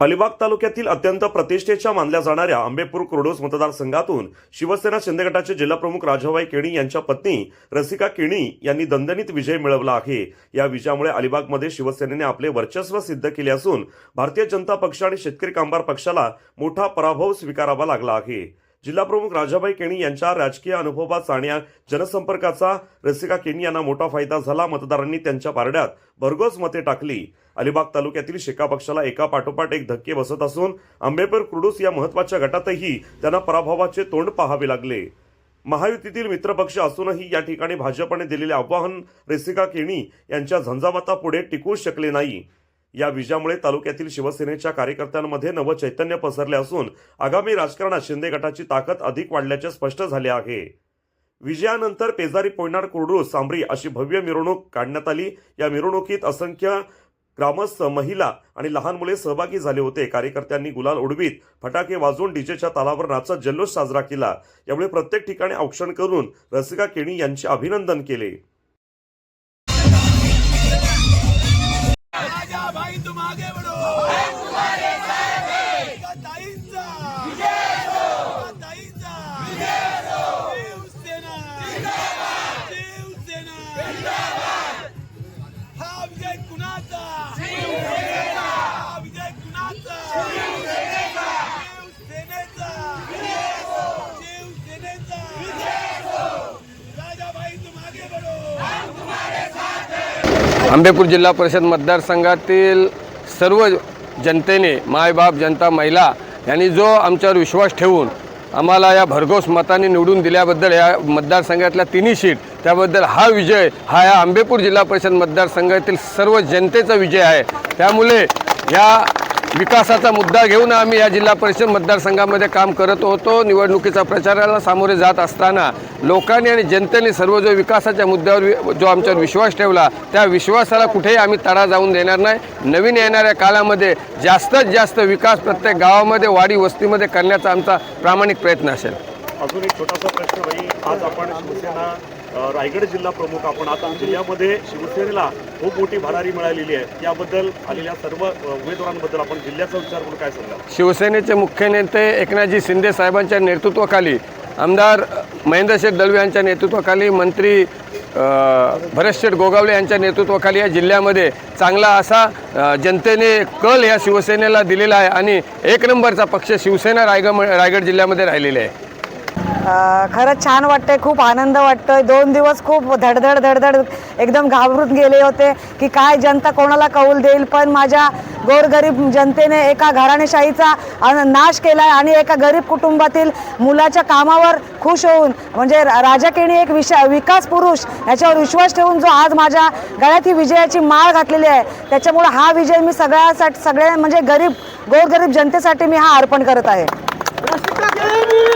अलिबाग तालुक्यातील अत्यंत प्रतिष्ठेच्या मानल्या जाणाऱ्या आंबेपूर कुर्डूस मतदारसंघातून शिवसेना शिंदे गटाचे जिल्हाप्रमुख राजाभाई केणी यांच्या पत्नी रसिका केणी यांनी दणदणीत विजय मिळवला आहे। या विजयामुळे अलिबागमध्ये शिवसेनेने आपले वर्चस्व सिद्ध केले असून भारतीय जनता पक्ष आणि शेतकरी कामगार पक्षाला मोठा पराभव स्वीकारावा लागला आहे। जिल्हाप्रमुख राजाभाई केणी यांच्या राजकीय अनुभवाचा आणि जनसंपर्काचा रसिका केणी यांना मोठा फायदा झाला। मतदारांनी त्यांच्या पारड्यात भरघोस मते टाकली। अलिबाग तालुक्यातील शेका पक्षाला एका पाठोपाठ एक धक्के बसत असून आंबेपूर कुर्डूस या महत्त्वाच्या गटातही त्यांना पराभवाचे तोंड पाहावे लागले। महायुतीतील मित्रपक्ष असूनही या ठिकाणी भाजपने दिलेले आव्हान रसिका केणी यांच्या झंझावातापुढे टिकू शकले नाही। या विजयामुळे तालुक्यातील शिवसेनेच्या कार्यकर्त्यांमध्ये नव चैतन्य पसरले असून आगामी राजकारणात शिंदे गटाची ताकद अधिक वाढल्याचे स्पष्ट झाले आहे। विजयानंतर पेजारी पोयनाड कुर्डूस सांबरी अशी भव्य मिरवणूक काढण्यात आली। या मिरवणुकीत असंख्य ग्रामस्थ, महिला आणि लहान मुले सहभागी झाले होते। कार्यकर्त्यांनी गुलाल उडवीत फटाके वाजवून डीजेच्या तालावर नाचत जल्लोष साजरा केला। यामुळे प्रत्येक ठिकाणी औक्षण करून रसिका केणी यांचे अभिनंदन केले। भाई तुम आगे बढ़ो, तुम्हारे साथ है। ताईंचा विजय हो, ताईंचा विजय हो। शिवसेना जिंदाबाद, शिवसेना जिंदाबाद। हा विजय कुणाचा? शिवसेनेचा। हा विजय कुणाचा? शिवसेनेचा। शिवसेनेचा विजय हो, शिवसेनेचा विजय हो। राजाभाई तुम आगे बढ़ो, हम तुम्हारे साथ है। आंबेपूर जिल्हा परिषद मतदारसंघातील सर्व जनतेने, मायबाप, जनता, महिला यांनी जो आमच्यावर विश्वास ठेवून आम्हाला या भरघोस मताने निवडून दिल्याबद्दल, या मतदारसंघातल्या तिन्ही सीट त्याबद्दल हा विजय हा या आंबेपूर जिल्हा परिषद मतदारसंघातील सर्व जनतेचा विजय आहे। त्यामुळे या विकासाचा मुद्दा घेऊन आम्ही या जिल्हा परिषद मतदारसंघामध्ये काम करत होतो। निवडणुकीच्या प्रचाराला सामोरे जात असताना लोकांनी आणि जनतेने सर्व जो विकासाच्या मुद्द्यावर जो आमच्यावर विश्वास ठेवला, त्या विश्वासाला कुठेही आम्ही तडा जाऊन देणार नाही। नवीन येणाऱ्या काळामध्ये जास्तीत जास्त विकास प्रत्येक गावामध्ये, वाडी वस्तीमध्ये करण्याचा आमचा प्रामाणिक प्रयत्न असेल। अजून एक छोटासा प्रश्न भाई, आज आपण शिवसेना रायगड जिल्हा प्रमुख, आपण आता जिल्ह्यामध्ये शिवसेनेला खूप मोठी भरारी मिळालेली आहे, याबद्दल आलेल्या सर्व उमेदवारांबद्दल आपण जिल्ह्याचा विचार करून काय सांगाल? शिवसेनेचे मुख्य नेते एकनाथजी शिंदे साहेबांच्या नेतृत्वाखाली, आमदार महेंद्रशेठ दळवी यांच्या नेतृत्वाखाली, मंत्री भरतशेठ गोगावले यांच्या नेतृत्वाखाली या जिल्ह्यामध्ये चांगला असा जनतेने कल या शिवसेनेला दिलेला आहे आणि एक नंबरचा पक्ष शिवसेना रायगड जिल्ह्यामध्ये राहिलेले आहे। खरंच छान वाटतंय, खूप आनंद वाटतोय। 2 दिवस खूप धडधड एकदम घाबरून गेले होते की काय जनता कोणाला कौल देईल, पण माझ्या गोरगरीब जनतेने एका घराणेशाहीचा नाश केला आणि एका गरीब कुटुंबातील मुलाच्या कामावर खुश होऊन, म्हणजे राजा केणी एक विकास पुरुष याच्यावर विश्वास ठेवून जो आज माझ्या गळ्यात ही विजयाची माळ घातलेली आहे, त्याच्यामुळे हा विजय मी सगळ्या म्हणजे गोरगरीब जनतेसाठी मी हा अर्पण करत आहे।